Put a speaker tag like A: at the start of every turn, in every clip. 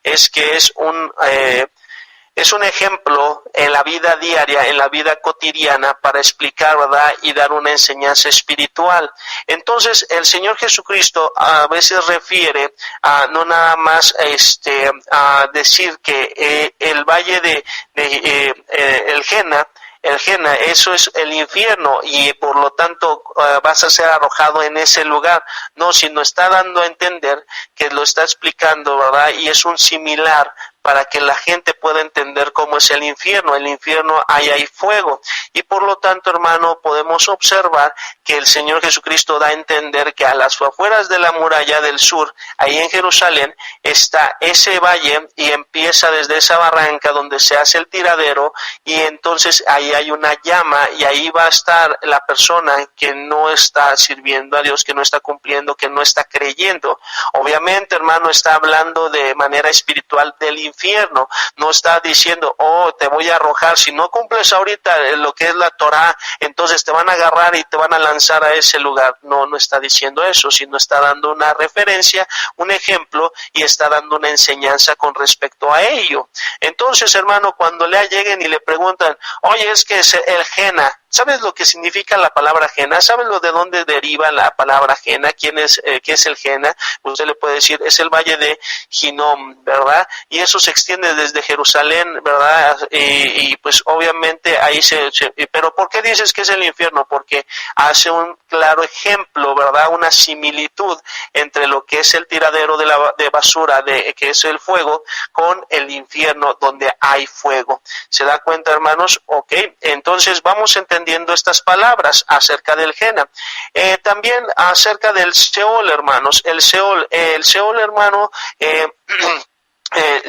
A: es que es un ejemplo en la vida diaria, en la vida cotidiana, para explicar, ¿verdad?, y dar una enseñanza espiritual. Entonces, el Señor Jesucristo a veces refiere a no nada más a decir que el valle de el Jena, eso es el infierno y por lo tanto vas a ser arrojado en ese lugar. No, sino está dando a entender que lo está explicando, ¿verdad? Y es un similar para que la gente pueda entender cómo es el infierno. El infierno, ahí hay fuego. Y por lo tanto, hermano, podemos observar que el Señor Jesucristo da a entender que a las afueras de la muralla del sur, ahí en Jerusalén, está ese valle y empieza desde esa barranca donde se hace el tiradero, y entonces ahí hay una llama y ahí va a estar la persona que no está sirviendo a Dios, que no está cumpliendo, que no está creyendo. Obviamente, hermano, está hablando de manera espiritual del infierno, no está diciendo, oh, te voy a arrojar, si no cumples ahorita lo que es la Torá, entonces te van a agarrar y te van a lanzar a ese lugar. No, no está diciendo eso, sino está dando una referencia, un ejemplo, y está dando una enseñanza con respecto a ello. Entonces, hermano, cuando le lleguen y le preguntan, oye, es que es el Jena, ¿sabes lo que significa la palabra Jena? ¿Sabes lo de dónde deriva la palabra Jena? ¿Qué es el Jena? Usted le puede decir, es el valle de Hinnom, ¿verdad? Y eso se extiende desde Jerusalén, ¿verdad? Y pues obviamente ahí pero ¿por qué dices que es el infierno? Porque hace un claro ejemplo, ¿verdad? Una similitud entre lo que es el tiradero de basura, que es el fuego, con el infierno donde hay fuego. ¿Se da cuenta, hermanos? Ok, entonces vamos entendiendo estas palabras acerca del Jena. También acerca del Seol, hermanos. El Seol, hermano,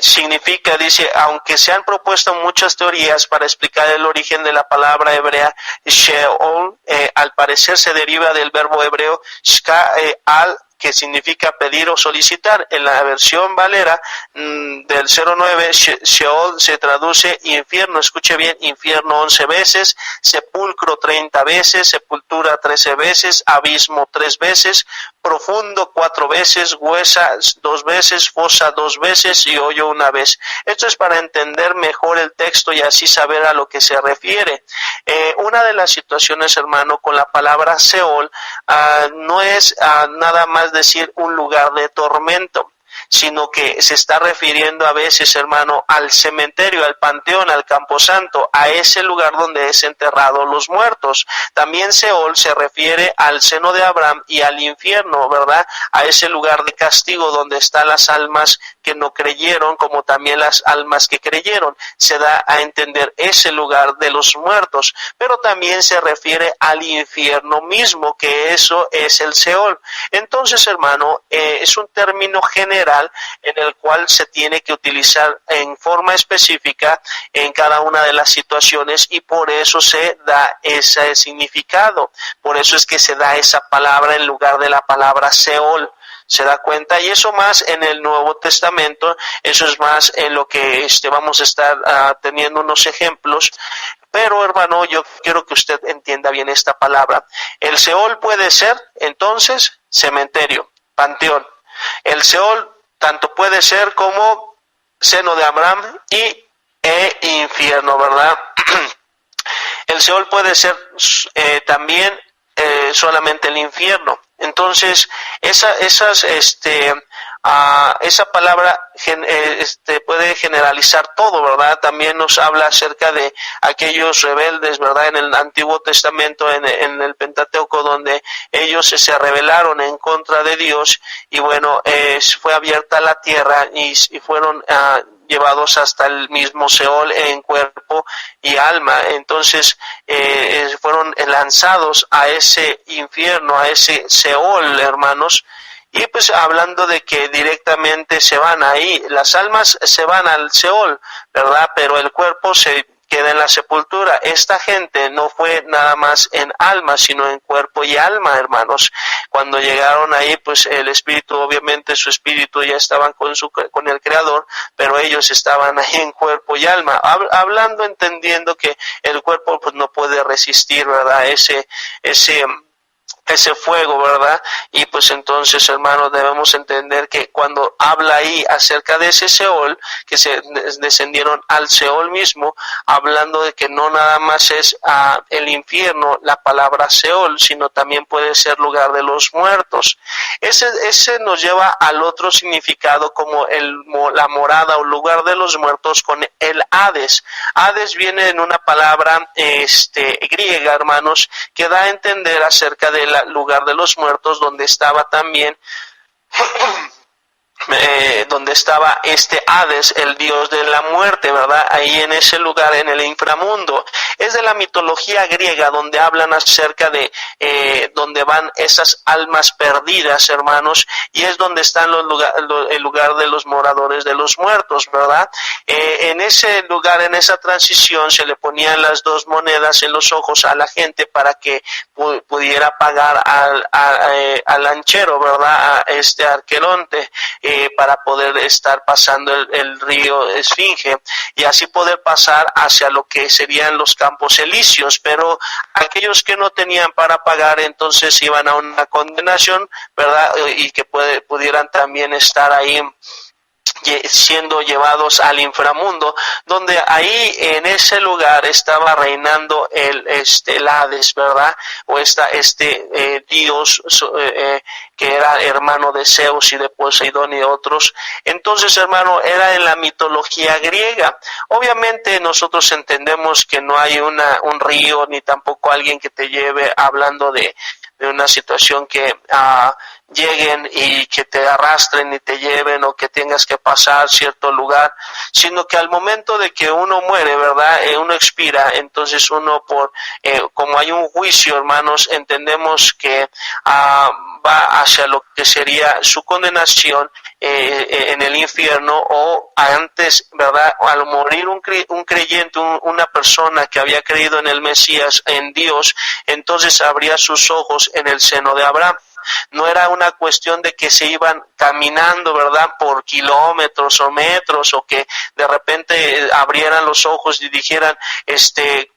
A: significa, dice, aunque se han propuesto muchas teorías para explicar el origen de la palabra hebrea Sheol, al parecer se deriva del verbo hebreo shka'al, que significa pedir o solicitar. En la versión Valera del 09, Sheol se traduce infierno, escuche bien, infierno 11 veces, sepulcro 30 veces, sepultura 13 veces, abismo 3 veces, profundo 4 veces, huesa 2 veces, fosa 2 veces y hoyo 1 vez. Esto es para entender mejor el texto y así saber a lo que se refiere. Una de las situaciones, hermano, con la palabra Seol, no es nada más decir un lugar de tormento, sino que se está refiriendo a veces, hermano, al cementerio, al panteón, al camposanto, a ese lugar donde es enterrado los muertos. También Seol se refiere al seno de Abraham y al infierno, ¿verdad? A ese lugar de castigo donde están las almas que no creyeron, como también las almas que creyeron. Se da a entender ese lugar de los muertos, pero también se refiere al infierno mismo, que eso es el Seol. Entonces, hermano, es un término general en el cual se tiene que utilizar en forma específica en cada una de las situaciones, y por eso se da ese significado. Por eso es que se da esa palabra en lugar de la palabra Seol. ¿Se da cuenta? Y eso más en el Nuevo Testamento, eso es más en lo que vamos a estar teniendo unos ejemplos. Pero, hermano, yo quiero que usted entienda bien esta palabra. El Seol puede ser, entonces, cementerio, panteón. El Seol tanto puede ser como seno de Abraham y infierno, ¿verdad? El Seol puede ser también solamente el infierno. Entonces, esa palabra puede generalizar todo, ¿verdad? También nos habla acerca de aquellos rebeldes, ¿verdad? En el Antiguo Testamento, en el Pentateuco, donde ellos se rebelaron en contra de Dios, y bueno, fue abierta la tierra y fueron llevados hasta el mismo Seol en cuerpo y alma. Entonces fueron lanzados a ese infierno, a ese Seol, hermanos. Y pues hablando de que directamente se van ahí, las almas se van al Seol, ¿verdad? Pero el cuerpo se queda en la sepultura. Esta gente no fue nada más en alma, sino en cuerpo y alma, hermanos. Cuando llegaron ahí, pues el espíritu, obviamente su espíritu ya estaban con el Creador, pero ellos estaban ahí en cuerpo y alma. Hablando, entendiendo que el cuerpo pues no puede resistir, ¿verdad? ese fuego, ¿verdad? Y pues entonces, hermanos, debemos entender que cuando habla ahí acerca de ese Seol, que se descendieron al Seol mismo, hablando de que no nada más es el infierno, la palabra Seol, sino también puede ser lugar de los muertos. Ese nos lleva al otro significado como la morada o lugar de los muertos con el Hades. Hades viene en una palabra griega, hermanos, que da a entender acerca del lugar de los muertos, donde estaba también donde estaba Hades, el dios de la muerte, ¿verdad? Ahí en ese lugar, en el inframundo. Es de la mitología griega, donde hablan acerca de donde van esas almas perdidas, hermanos, y es donde están el lugar de los moradores de los muertos, ¿verdad? En ese lugar, en esa transición, se le ponían las dos monedas en los ojos a la gente para que pudiera pagar al lanchero, ¿verdad? A este Arqueronte, para poder estar pasando el río Esfinge y así poder pasar hacia lo que serían los campos elíseos, pero aquellos que no tenían para pagar entonces iban a una condenación, ¿verdad? Y que pudieran también estar ahí siendo llevados al inframundo, donde ahí en ese lugar estaba reinando el Hades, ¿verdad? O dios que era hermano de Zeus y de Poseidón y otros. Entonces, hermano, era en la mitología griega. Obviamente nosotros entendemos que no hay un río ni tampoco alguien que te lleve hablando de una situación que lleguen y que te arrastren y te lleven o que tengas que pasar cierto lugar, sino que al momento de que uno muere, ¿verdad? Uno expira, entonces uno como hay un juicio, hermanos, entendemos que va hacia lo que sería su condenación en el infierno, o antes, ¿verdad? Al morir un creyente, una persona que había creído en el Mesías, en Dios, entonces abría sus ojos en el seno de Abraham. No era una cuestión de que se iban caminando, ¿verdad?, por kilómetros o metros, o que de repente abrieran los ojos y dijeran,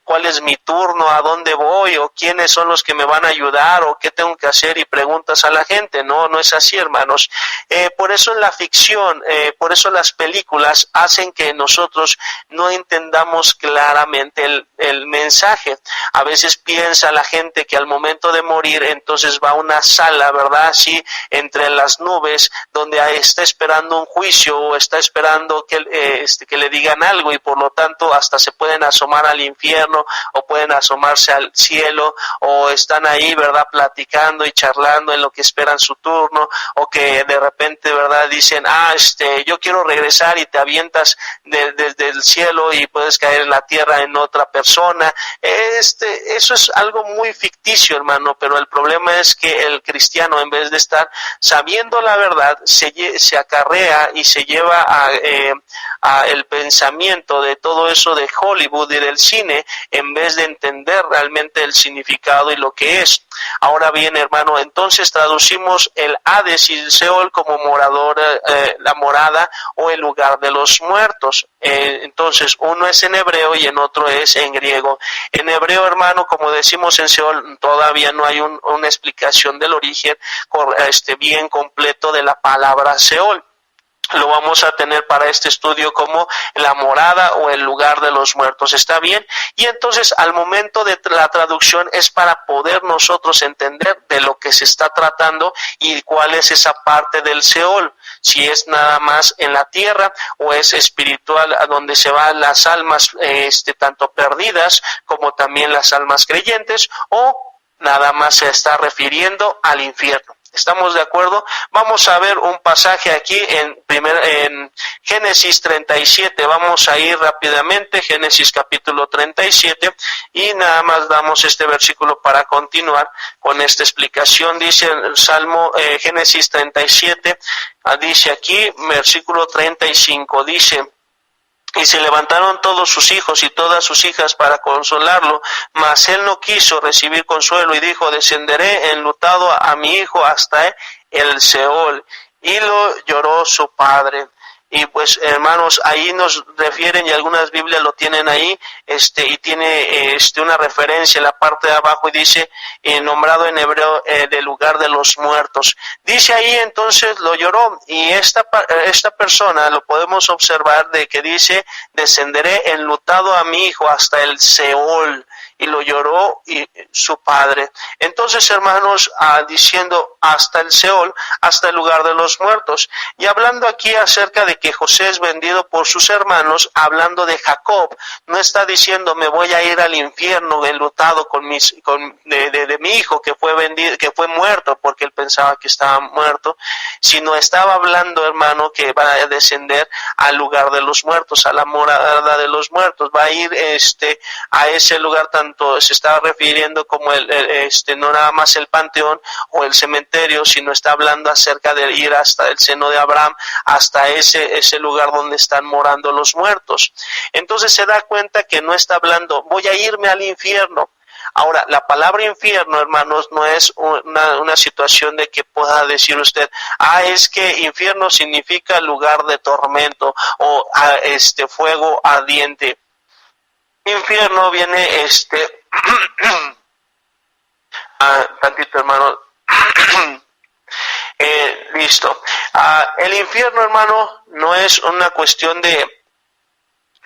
A: ¿cuál es mi turno? ¿A dónde voy? ¿O quiénes son los que me van a ayudar? ¿O qué tengo que hacer? Y preguntas a la gente. No, no es así, hermanos. Por eso en la ficción, por eso las películas hacen que nosotros no entendamos claramente el mensaje. A veces piensa la gente que al momento de morir, entonces va a una sala, ¿verdad? Así, entre las nubes, donde está esperando un juicio o está esperando que le digan algo, y por lo tanto hasta se pueden asomar al infierno o pueden asomarse al cielo, o están ahí, ¿verdad?, platicando y charlando en lo que esperan su turno, o que de repente, ¿verdad?, dicen, yo quiero regresar, y te avientas desde el cielo y puedes caer en la tierra en otra persona. Eso es algo muy ficticio, hermano, pero el problema es que el cristiano, en vez de estar sabiendo la verdad, se acarrea y se lleva a el pensamiento de todo eso de Hollywood y del cine, en vez de entender realmente el significado y lo que es. Ahora bien, hermano, entonces traducimos el Hades y el Seol como la morada o el lugar de los muertos. Entonces, uno es en hebreo y en otro es en griego. En hebreo, hermano, como decimos en Seol, todavía no hay una explicación del origen bien completo de la palabra Seol. Lo vamos a tener para este estudio como la morada o el lugar de los muertos. ¿Está bien? Y entonces al momento de la traducción es para poder nosotros entender de lo que se está tratando y cuál es esa parte del Seol. Si es nada más en la tierra o es espiritual, a donde se van las almas tanto perdidas como también las almas creyentes, o nada más se está refiriendo al infierno. ¿Estamos de acuerdo? Vamos a ver un pasaje aquí en Génesis 37. Vamos a ir rápidamente, Génesis capítulo 37, y nada más damos este versículo para continuar con esta explicación. Dice el Salmo, Génesis 37, dice aquí, versículo 35, dice: y se levantaron todos sus hijos y todas sus hijas para consolarlo, mas él no quiso recibir consuelo y dijo: descenderé enlutado a mi hijo hasta el Seol. Y lo lloró su padre. Y pues hermanos, ahí nos refieren, y algunas Biblias lo tienen ahí, y tiene una referencia en la parte de abajo y dice, nombrado en hebreo del lugar de los muertos. Dice ahí entonces lo lloró, y esta persona lo podemos observar de que dice, descenderé enlutado a mi hijo hasta el Seol. Y lo lloró y su padre. Entonces, hermanos, diciendo hasta el Seol, hasta el lugar de los muertos. Y hablando aquí acerca de que José es vendido por sus hermanos, hablando de Jacob, no está diciendo me voy a ir al infierno enlutado de mi hijo que fue vendido, que fue muerto, porque él pensaba que estaba muerto, sino estaba hablando, hermano, que va a descender al lugar de los muertos, a la morada de los muertos, va a ir a ese lugar tan se está refiriendo como no nada más el panteón o el cementerio, sino está hablando acerca de ir hasta el seno de Abraham, hasta ese lugar donde están morando los muertos. Entonces se da cuenta que no está hablando, voy a irme al infierno. Ahora, la palabra infierno, hermanos, no es una situación de que pueda decir usted, es que infierno significa lugar de tormento o fuego ardiente. Infierno viene tantito, hermano. Listo. El infierno, hermano, no es una cuestión de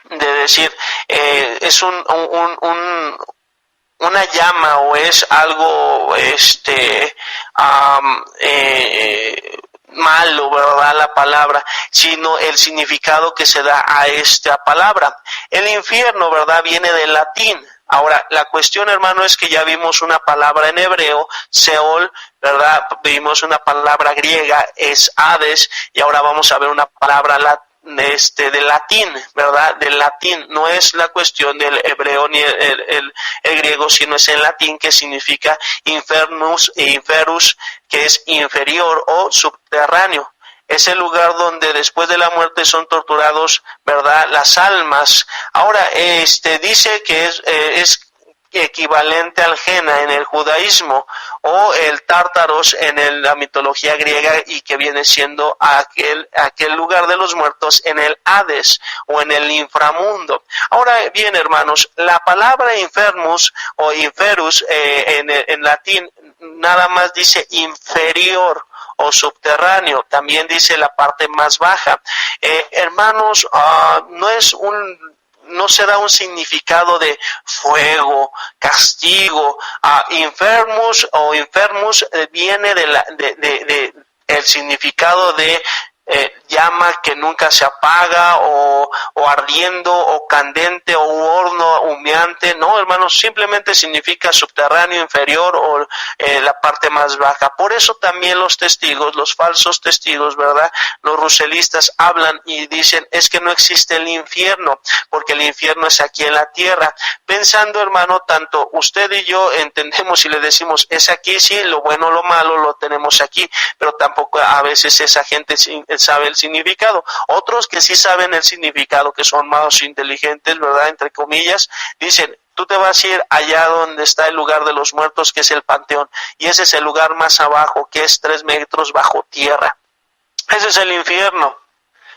A: decir es una llama o es algo malo, ¿verdad? La palabra, sino el significado que se da a esta palabra. El infierno, ¿verdad? Viene del latín. Ahora, la cuestión, hermano, es que ya vimos una palabra en hebreo, Seol, ¿verdad? Vimos una palabra griega, es Hades, y ahora vamos a ver una palabra del latín, ¿verdad? Del latín, no es la cuestión del hebreo ni el griego, sino es el latín, que significa infernus e inferus, que es inferior o subterráneo. Es el lugar donde después de la muerte son torturados, ¿verdad?, las almas. Ahora, dice que es equivalente al Gena en el judaísmo o el Tártaros en la mitología griega, y que viene siendo aquel lugar de los muertos en el Hades o en el inframundo. Ahora bien, hermanos, la palabra infernus o inferus en latín nada más dice inferior o subterráneo, también dice la parte más baja. Hermanos, no se da un significado de fuego, castigo. Infermus o infermus viene de el significado de llama que nunca se apaga, o ardiendo, o candente, o un horno humeante. No, hermanos, simplemente significa subterráneo, inferior, o la parte más baja. Por eso también los testigos, los falsos testigos, ¿verdad?, los ruselistas hablan y dicen, es que no existe el infierno, porque el infierno es aquí en la tierra. Pensando, hermano, tanto usted y yo entendemos y le decimos, es aquí, sí, lo bueno, lo malo lo tenemos aquí, pero tampoco a veces esa gente sabe el significado. Otros que sí saben el significado, que son más inteligentes, ¿verdad?, entre comillas, dicen, tú te vas a ir allá donde está el lugar de los muertos, que es el panteón, y ese es el lugar más abajo, que es 3 metros bajo tierra. Ese es el infierno.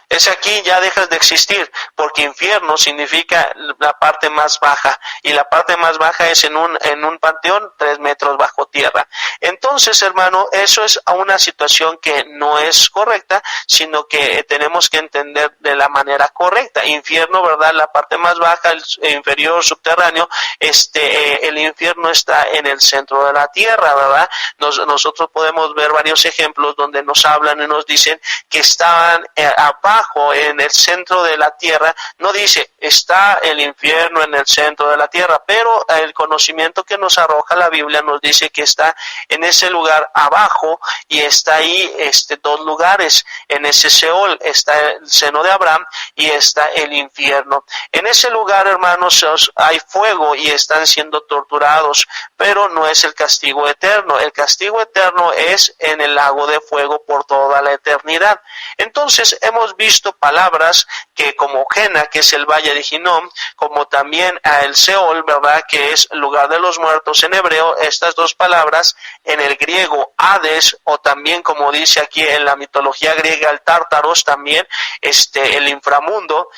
A: Es aquí, ya dejas de existir, porque infierno significa la parte más baja, y la parte más baja es en un panteón 3 metros bajo tierra. Entonces, hermano, eso es una situación que no es correcta, sino que tenemos que entender de la manera correcta. Infierno, ¿verdad?, la parte más baja, el inferior, subterráneo. El infierno está en el centro de la tierra, ¿verdad? Nosotros podemos ver varios ejemplos donde nos hablan y nos dicen que estaban abajo, en el centro de la tierra. No dice, está el infierno en el centro de la tierra, pero el conocimiento que nos arroja la Biblia nos dice que está en ese lugar abajo, y está ahí 2 lugares. En ese Seol está el seno de Abraham y está el infierno. En ese lugar, hermanos, hay fuego y están siendo torturados, pero no es el castigo eterno. El castigo eterno es en el lago de fuego por toda la eternidad. Entonces, hemos visto visto palabras que como Gena, que es el valle de Hinnom, como también el Seol, ¿verdad?, que es lugar de los muertos en hebreo. Estas dos palabras en el griego Hades, o también como dice aquí en la mitología griega el Tártaros, también el inframundo.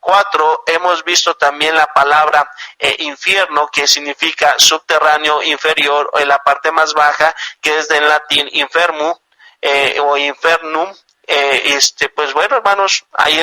A: 4, hemos visto también la palabra infierno, que significa subterráneo, inferior, o en la parte más baja, que es del latín infermu o infernum. Pues bueno, hermanos, ahí